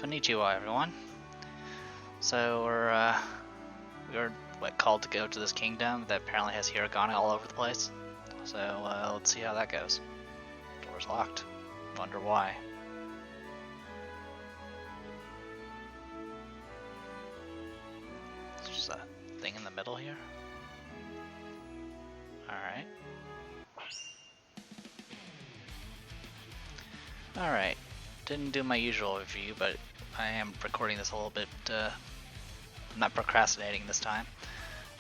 Konnichiwa, everyone. So we were called to go to this kingdom that apparently has Hiragana all over the place. So let's see how that goes. Door's locked. Wonder why. There's just a thing in the middle here. Alright. Alright. Didn't do my usual review, but I am recording this a little bit. I'm not procrastinating this time.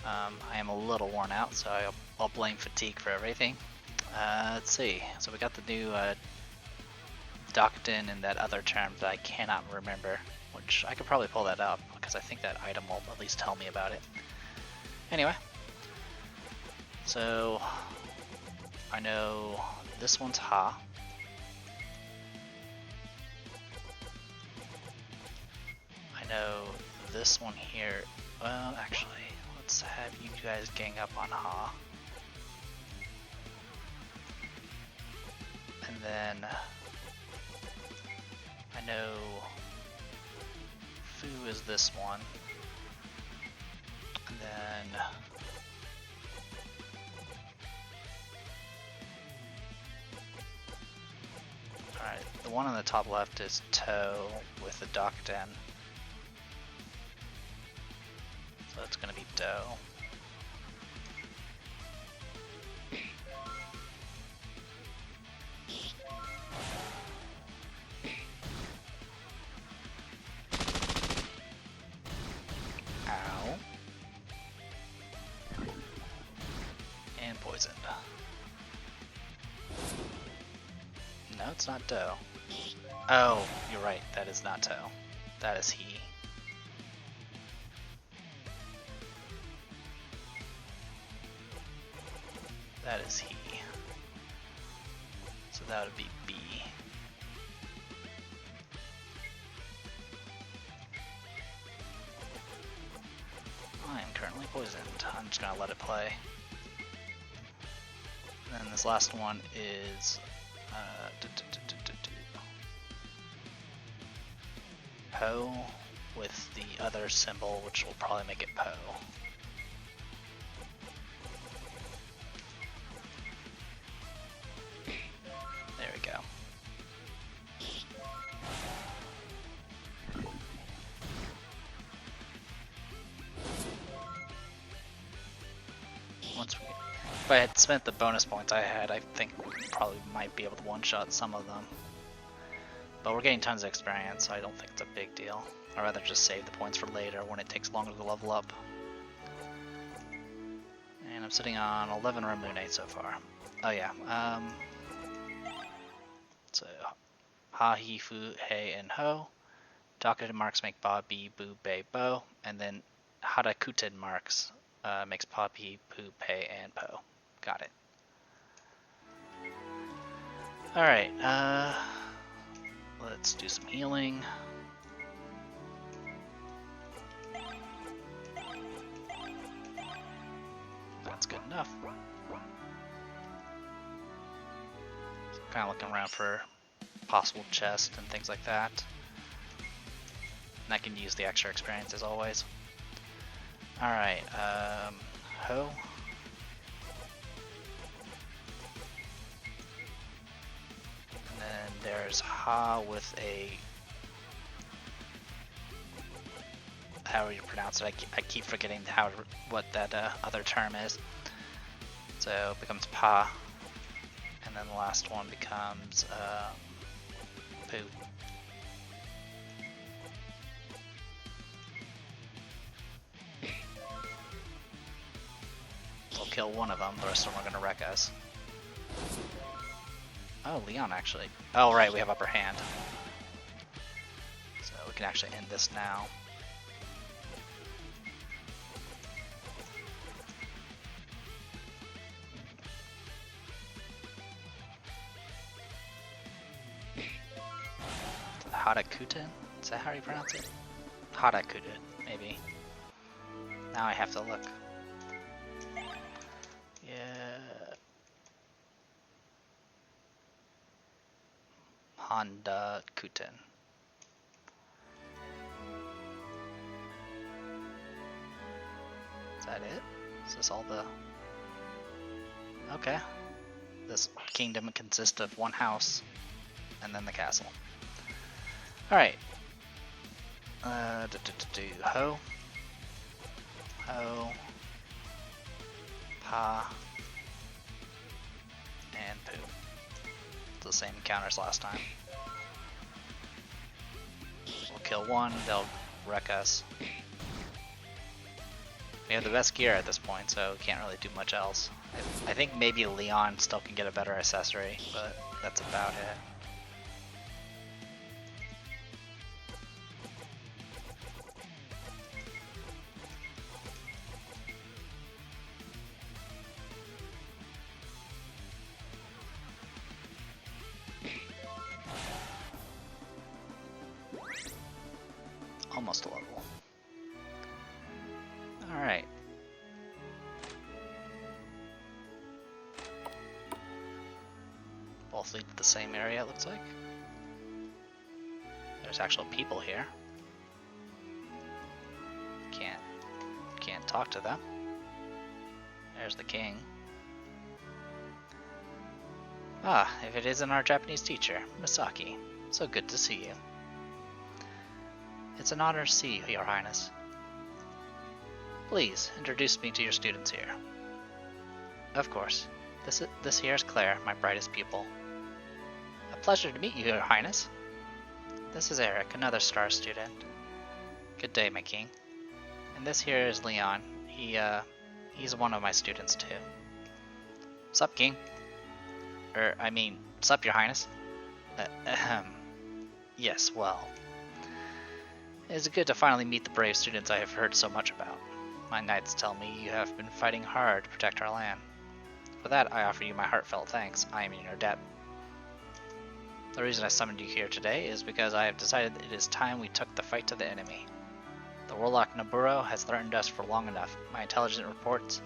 I am a little worn out, so I'll blame fatigue for everything. Let's see. So we got the new Doctin and that other term that I cannot remember, which I could probably pull that up because I think that item will at least tell me about it. Anyway, so I know this one's Ha. I know this one here. Well, actually, let's have you guys gang up on Ha. And then I know Fu is this one. And then alright, the one on the top left is Toe with the Doctin. So it's gonna be Doe. Ow. And poisoned. No, it's not Doe. Oh, you're right, that is not Toe. That is he. That is he. So that would be B. I am currently poisoned. I'm just gonna let it play. And then this last one is Po with the other symbol, which will probably make it Po. There we go. If I had spent the bonus points I had, I think we probably might be able to one-shot some of them. But we're getting tons of experience, so I don't think it's a big deal. I'd rather just save the points for later when it takes longer to level up. And I'm sitting on 11 Ramune so far. Oh yeah, so Ha, He, Fu, He, and Ho. Docketed marks make Ba, Bi, Bu, Bei, Bo. And then Harakuten marks makes Pa, Pi, Pu, Pe, and Po. Got it. Alright, let's do some healing. That's good enough. So I'm kind of looking around for possible chests and things like that. And I can use the extra experience as always. Alright, Ho. And then there's Ha with a... however you pronounce it, I keep forgetting what that other term is. So it becomes Pa. And then the last one becomes Poo. We'll kill one of them, the rest of them are going to wreck us. Oh, Leon actually. Oh right, we have upper hand. So we can actually end this now. Harakuten? Is that how you pronounce it? Harakuten, maybe. Now I have to look. Yeah. Honda Kuten. Is that it? Is this all the... Okay. This kingdom consists of one house, and then the castle. Alright. Ho. Ho. Pa. And Poo. It's the same encounters last time. We'll kill one, they'll wreck us. We have the best gear at this point, so we can't really do much else. I think maybe Leon still can get a better accessory, but that's about it. Almost a level. Alright. Both lead to the same area, it looks like. There's actual people here. Can't talk to them. There's the king. Ah, if it isn't our Japanese teacher, Misaki. So good to see you. It's an honor to see you, Your Highness. Please, introduce me to your students here. Of course. This here is Claire, my brightest pupil. A pleasure to meet you, Your Highness. This is Eric, another star student. Good day, my king. And this here is Leon. He's one of my students too. Sup, king? Sup, Your Highness? Yes, well. It is good to finally meet the brave students I have heard so much about. My knights tell me you have been fighting hard to protect our land. For that, I offer you my heartfelt thanks. I am in your debt. The reason I summoned you here today is because I have decided that it is time we took the fight to the enemy. The warlock Noburo has threatened us for long enough. My intelligence reports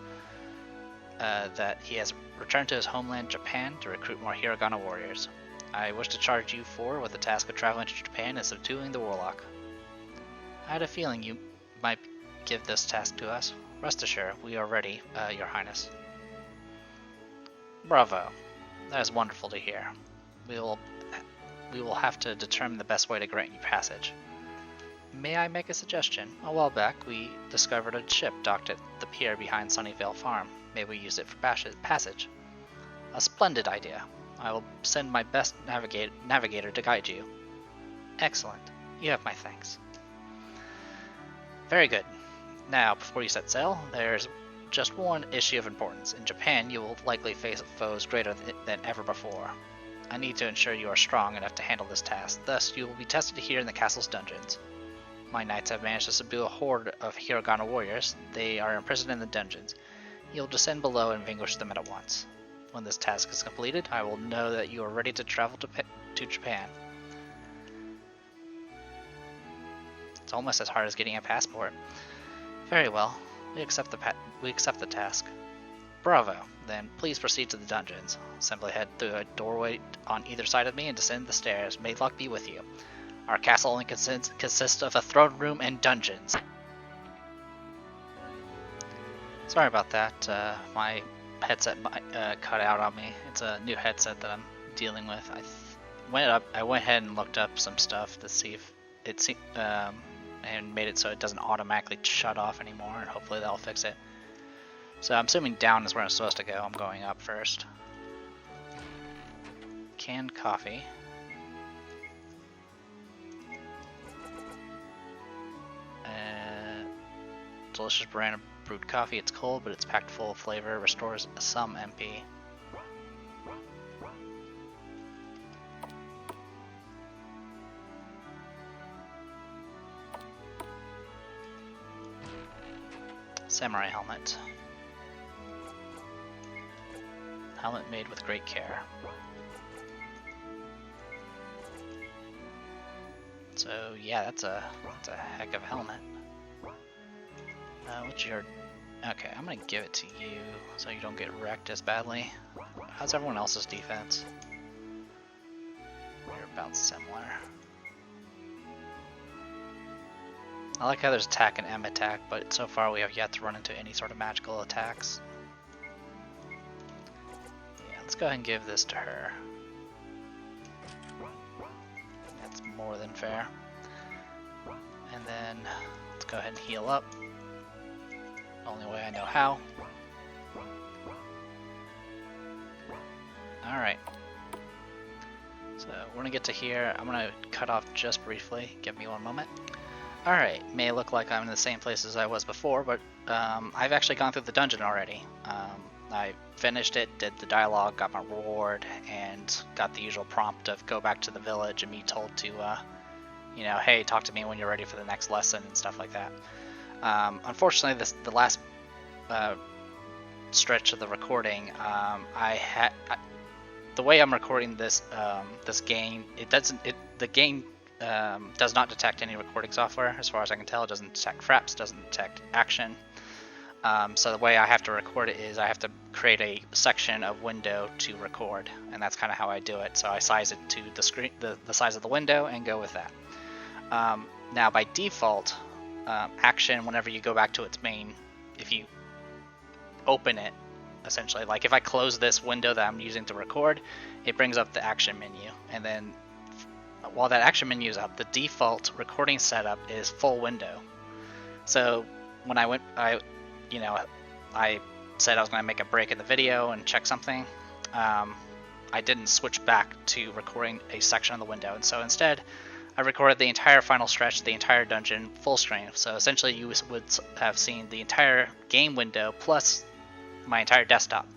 that he has returned to his homeland, Japan, to recruit more Hiragana warriors. I wish to charge you with the task of traveling to Japan and subduing the warlock. I had a feeling you might give this task to us. Rest assured, we are ready, Your Highness. Bravo. That is wonderful to hear. We will have to determine the best way to grant you passage. May I make a suggestion? A while back, we discovered a ship docked at the pier behind Sunnyvale Farm. May we use it for passage? A splendid idea. I will send my best navigator to guide you. Excellent. You have my thanks. Very good. Now, before you set sail, there's just one issue of importance. In Japan, you will likely face foes greater than ever before. I need to ensure you are strong enough to handle this task. Thus, you will be tested here in the castle's dungeons. My knights have managed to subdue a horde of Hiragana warriors. They are imprisoned in the dungeons. You'll descend below and vanquish them at once. When this task is completed, I will know that you are ready to travel to Japan. It's almost as hard as getting a passport. Very well. We accept the task. Bravo. Then please proceed to the dungeons. Simply head through a doorway on either side of me and descend the stairs. May luck be with you. Our castle only consists of a throne room and dungeons. Sorry about that. My headset cut out on me. It's a new headset that I'm dealing with. I went ahead and looked up some stuff to see if it and made it so it doesn't automatically shut off anymore, and hopefully that'll fix it. So I'm assuming down is where I'm supposed to go. I'm going up first. Canned coffee. Delicious brand of brewed coffee. It's cold, but it's packed full of flavor. Restores some MP. Samurai helmet. Helmet made with great care. So yeah, that's a heck of a helmet. What's your... Okay, I'm gonna give it to you so you don't get wrecked as badly. How's everyone else's defense? You're about similar. I like how there's attack and M attack, but so far we have yet to run into any sort of magical attacks. Yeah, let's go ahead and give this to her. That's more than fair. And then let's go ahead and heal up. Only way I know how. Alright. So we're gonna get to here. I'm gonna cut off just briefly. Give me one moment. Alright, may look like I'm in the same place as I was before, but I've actually gone through the dungeon already. I finished it, did the dialogue, got my reward, and got the usual prompt of go back to the village and be told to, you know, hey, talk to me when you're ready for the next lesson and stuff like that. Unfortunately, the last stretch of the recording, the way I'm recording this this game, the game does not detect any recording software, as far as I can tell. It doesn't detect fraps, doesn't detect action. So the way I have to record it is I have to create a section of window to record, and that's kind of how I do it. So I size it to the screen, the size of the window, and go with that. Now by default, action, whenever you go back to its main, if you open it, essentially, like if I close this window that I'm using to record, it brings up the action menu, and then while that action menu is up, the default recording setup is full window. So when I said I was going to make a break in the video and check something, I didn't switch back to recording a section of the window, and so instead I recorded the entire final stretch, the entire dungeon, full screen. So essentially you would have seen the entire game window plus my entire desktop,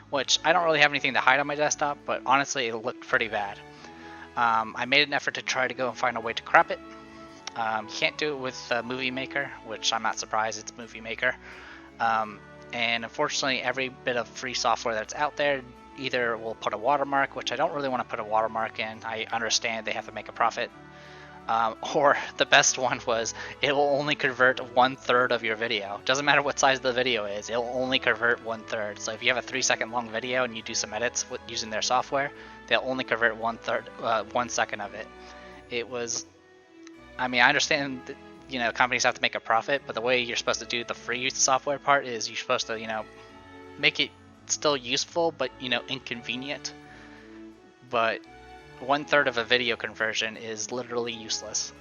which I don't really have anything to hide on my desktop, but honestly it looked pretty bad. I made an effort to try to go and find a way to crop it. You can't do it with Movie Maker, which I'm not surprised, it's Movie Maker. And unfortunately every bit of free software that's out there either will put a watermark, which I don't really want to put a watermark in. I understand they have to make a profit. Or the best one was, it will only convert 1/3 of your video. Doesn't matter what size the video is, it will only convert 1/3. So if you have a 3-second long video and you do some edits using their software, they'll only convert 1 second of it. It was, I mean, I understand that, you know, companies have to make a profit, but the way you're supposed to do the free software part is you're supposed to, you know, make it still useful, but, you know, inconvenient. But 1/3 of a video conversion is literally useless.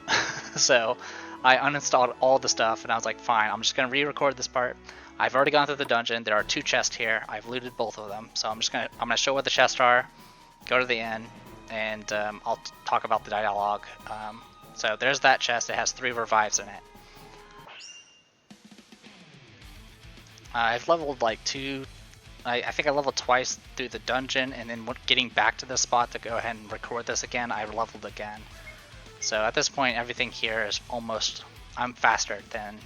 So I uninstalled all the stuff and I was like, fine, I'm just gonna re-record this part. I've already gone through the dungeon. There are 2 chests here. I've looted both of them, so I'm gonna show what the chests are, go to the end, and I'll talk about the dialogue. So there's that chest. It has 3 revives in it. I've leveled like 2. I think I leveled twice through the dungeon, and then getting back to this spot to go ahead and record this again, I leveled again. So at this point, everything here is almost, I'm faster than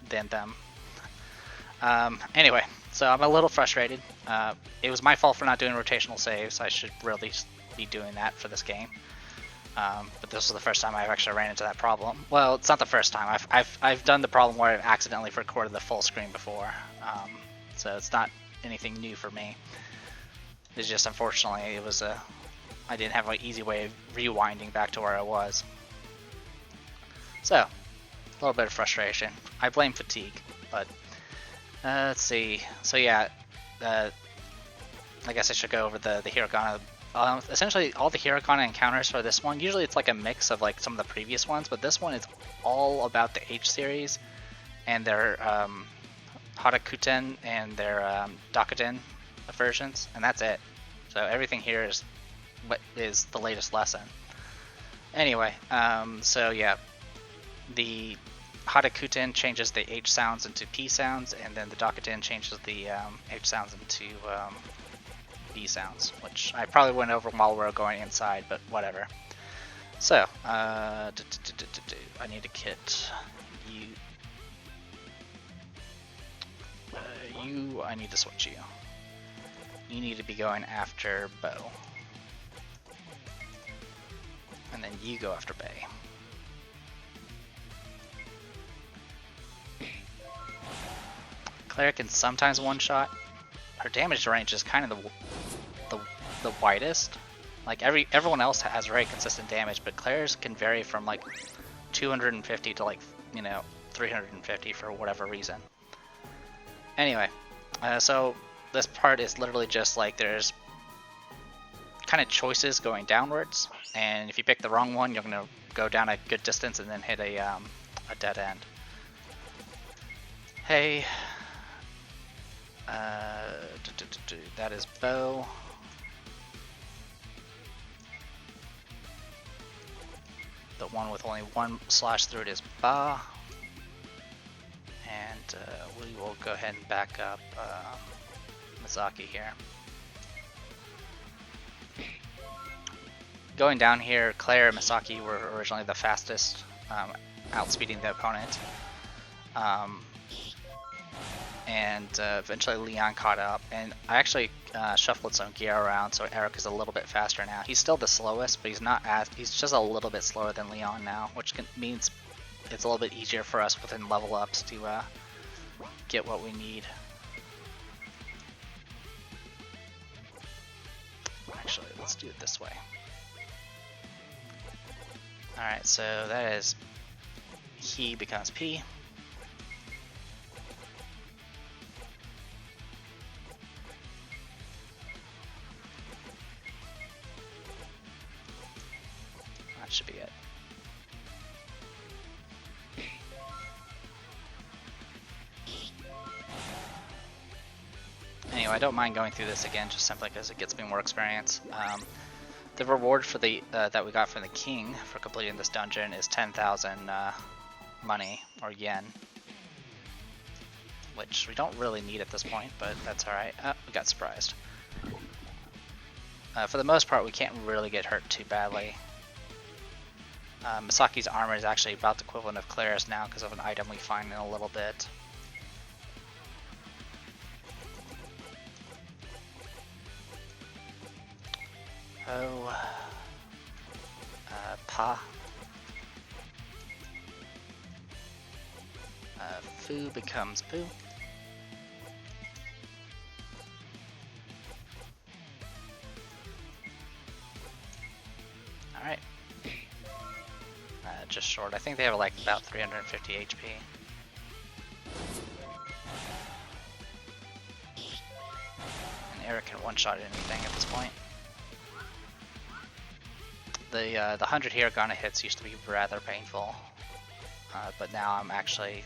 them. Anyway, so I'm a little frustrated. It was my fault for not doing rotational saves. I should really be doing that for this game. But this was the first time I've actually ran into that problem. Well, it's not the first time. I've done the problem where I've accidentally recorded the full screen before. So it's not anything new for me. It's just, unfortunately, it was I didn't have an easy way of rewinding back to where I was. So, a little bit of frustration. I blame fatigue, but let's see. So yeah, I guess I should go over the Hiragana. Essentially, all the Hiragana encounters for this one, usually it's like a mix of like some of the previous ones, but this one is all about the H series and their Harakuten and their Dakuten versions, and that's it. So everything here is what is the latest lesson. Anyway, so yeah, the Harakuten changes the H sounds into P sounds, and then the Dakuten changes the H sounds into B sounds, which I probably went over while we were going inside, but whatever. So, I need a kit. I need to switch you. You need to be going after Bo. And then you go after Bay. Claire can sometimes one-shot. Her damage range is kind of the widest. Like everyone else has very consistent damage, but Claire's can vary from like 250 to like, 350 for whatever reason. Anyway, so this part is literally just like there's kind of choices going downwards, and if you pick the wrong one, you're gonna go down a good distance and then hit a dead end. Hey, that is bow. The one with only one slash through it is ba. And we will go ahead and back up Misaki here. Going down here, Claire and Misaki were originally the fastest, outspeeding the opponent. Eventually Leon caught up, and I actually shuffled some gear around, so Eric is a little bit faster now. He's still the slowest, but he's just a little bit slower than Leon now, which means it's a little bit easier for us within level ups to get what we need. Actually, let's do it this way. Alright, so that is he becomes P. That should be it. Anyway, I don't mind going through this again, just simply because it gets me more experience. The reward for the that we got from the king for completing this dungeon is 10,000 money, or yen. Which we don't really need at this point, but that's alright. We got surprised. For the most part, we can't really get hurt too badly. Misaki's armor is actually about the equivalent of Claire's now because of an item we find in a little bit. Oh, Pa. Fu becomes Poo. Alright. Just short. I think they have like about 350 HP. And Eric can one-shot anything at this point. The 100 Hiragana hits used to be rather painful, but now I'm actually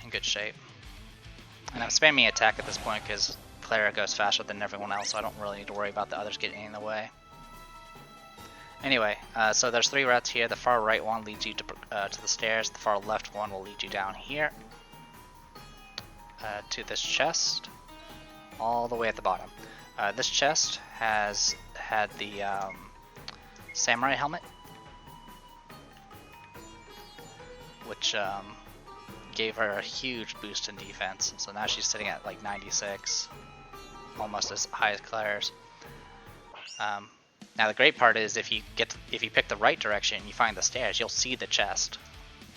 in good shape. And I'm spamming attack at this point because Clara goes faster than everyone else, so I don't really need to worry about the others getting in the way. Anyway, so there's 3 routes here. The far right one leads you to the stairs. The far left one will lead you down here to this chest, all the way at the bottom. This chest has had the samurai helmet, which gave her a huge boost in defense. So now she's sitting at like 96, almost as high as Claire's. Now the great part is if you pick the right direction, you find the stairs, you'll see the chest,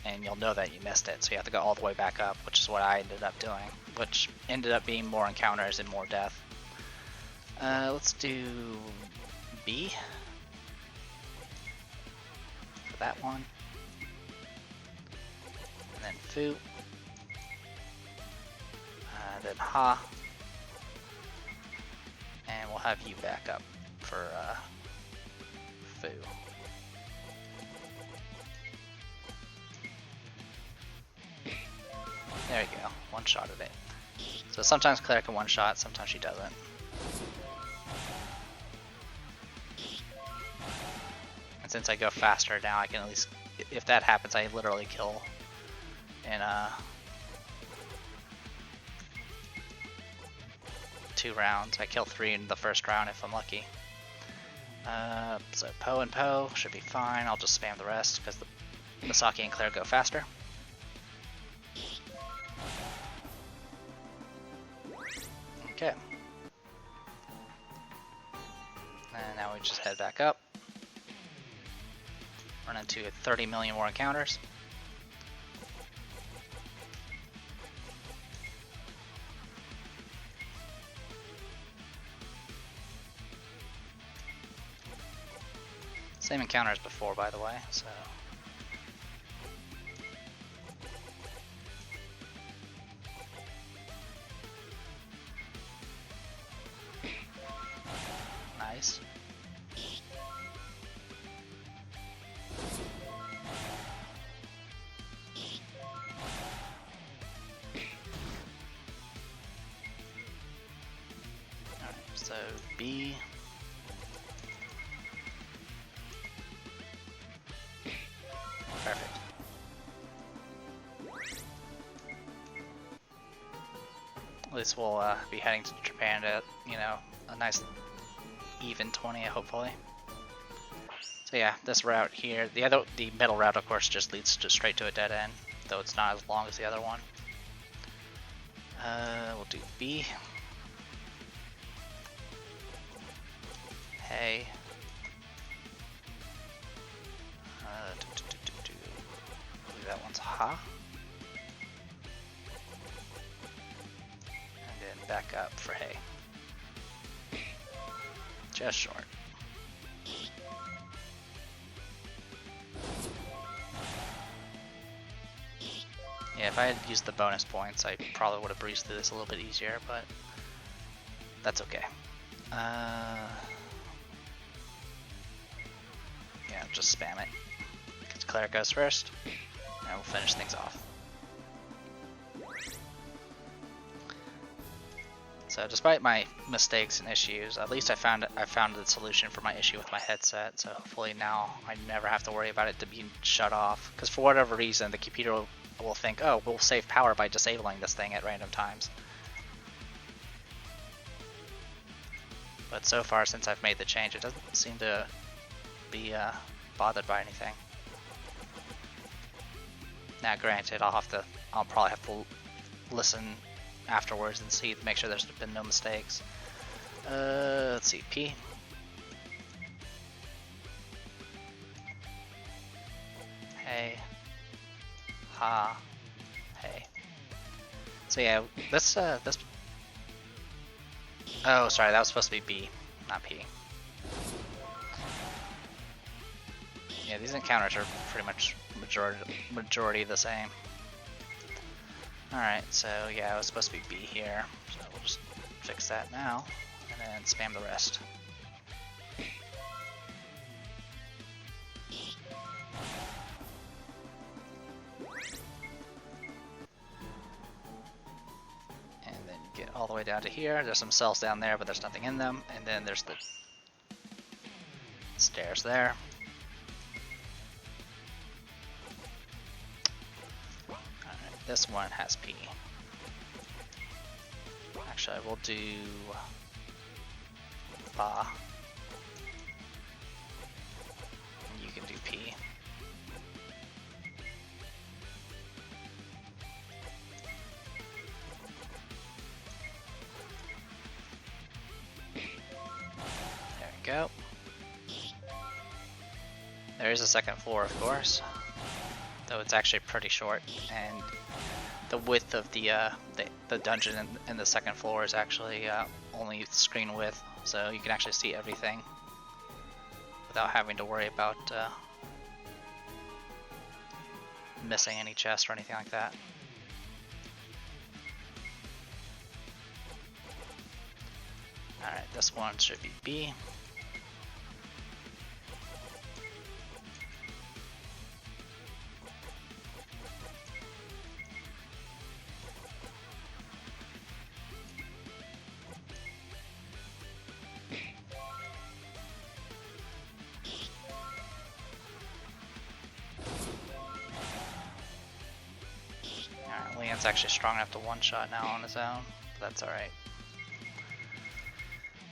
and you'll know that you missed it. So you have to go all the way back up, which is what I ended up doing, which ended up being more encounters and more death. Let's do B for that one, and then Fu, then Ha, and we'll have you back up for Fu. There you go, one shot at it. So sometimes Claire can one shot, sometimes she doesn't. And since I go faster now, I can at least, if that happens, I literally kill in 2 rounds. I kill 3 in the first round if I'm lucky. So Po and Po should be fine. I'll just spam the rest because Misaki and Claire go faster. Okay. And now we just head back up. Run into 30 million more encounters. Same encounter as before, by the way, so... Nice. Alright, so B. Perfect. At least we'll be heading to Japan at, you know, a nice even 20, hopefully. So yeah, this route here, the middle route, of course, just leads straight to a dead end, though it's not as long as the other one. We'll do B. Hey. I believe that one's Ha. And then back up for Hey. Just short. Yeah, if I had used the bonus points, I probably would have breezed through this a little bit easier, but that's okay. Yeah, just spam it. Because Cleric goes first, and we'll finish things off. So despite my mistakes and issues, at least I found the solution for my issue with my headset, so hopefully now I never have to worry about it being shut off. Because for whatever reason, the computer will think, oh, we'll save power by disabling this thing at random times. But so far, since I've made the change, it doesn't seem to be bothered by anything. Now granted, I'll probably have to listen afterwards and see to make sure there's been no mistakes. Let's see, P. Hey. Ha. Hey. So yeah, this oh, sorry, that was supposed to be B, not P. Yeah, these encounters are pretty much majority the same. Alright, so yeah, it was supposed to be B here, so we'll just fix that now, and then spam the rest. And then get all the way down to here. There's some cells down there, but there's nothing in them, and then there's the stairs there. This one has P. Actually, I will do Ba. And you can do P. There we go. There is a second floor, of course, though it's actually pretty short, and the width of the dungeon in the second floor is actually only screen width, so you can actually see everything without having to worry about missing any chests or anything like that. Alright, this one should be B. Leon's actually strong enough to one-shot now on his own, but that's alright.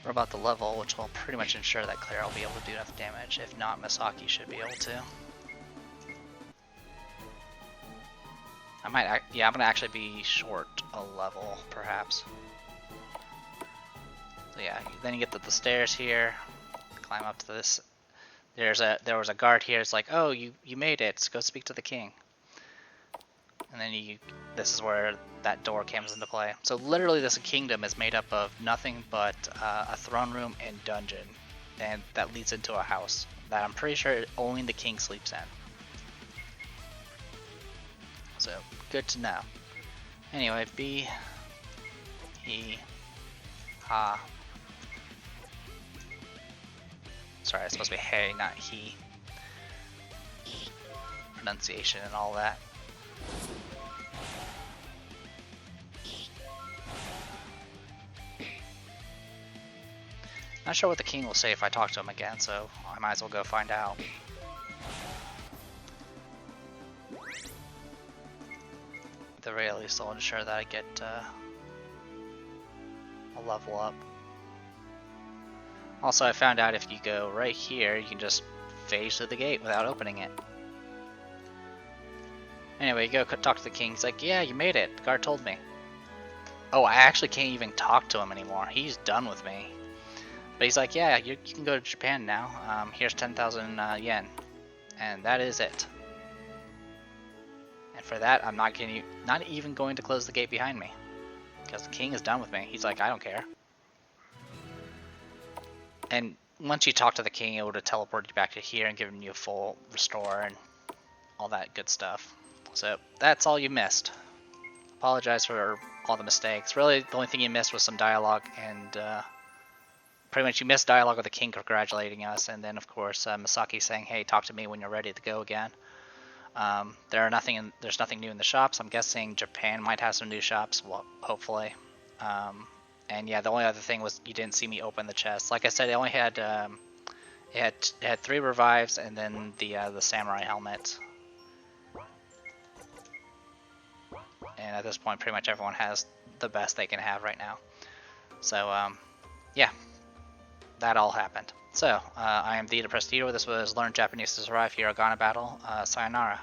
We're about the level, which will pretty much ensure that Claire will be able to do enough damage. If not, Misaki should be able to. I'm gonna actually be short a level, perhaps. So yeah, then you get to the stairs here, climb up to this. There was a guard here. It's like, oh, you made it. So go speak to the king. And then this is where that door comes into play. So literally this kingdom is made up of nothing but a throne room and dungeon, and that leads into a house. that I'm pretty sure only the king sleeps in. So, good to know. Anyway, B, he, ha. Sorry, it's supposed to be hey, not he. Pronunciation and all that. Not sure what the king will say if I talk to him again, so I might as well go find out. At the very least, I'll ensure that I get a level up. Also, I found out if you go right here, you can just phase through the gate without opening it. Anyway, you go talk to the king. He's like, yeah, you made it. The guard told me. Oh, I actually can't even talk to him anymore. He's done with me. But he's like, yeah, you can go to Japan now. Here's 10,000 yen. And that is it. And for that, I'm not even going to close the gate behind me. Because the king is done with me. He's like, I don't care. And once you talk to the king, it would have teleported you back to here and given you a full restore and all that good stuff. So that's all you missed. Apologize for all the mistakes. Really, the only thing you missed was some dialogue, and pretty much you missed dialogue with the king congratulating us, and then of course Misaki saying, "Hey, talk to me when you're ready to go again." There's nothing new in the shops. I'm guessing Japan might have some new shops. Well, hopefully. And yeah, the only other thing was you didn't see me open the chest. Like I said, it only had it had 3 revives and then the samurai helmet. And at this point, pretty much everyone has the best they can have right now. So yeah, that all happened. So I am the Prestido. This was Learn Japanese to Survive Hiragana Battle. Sayonara.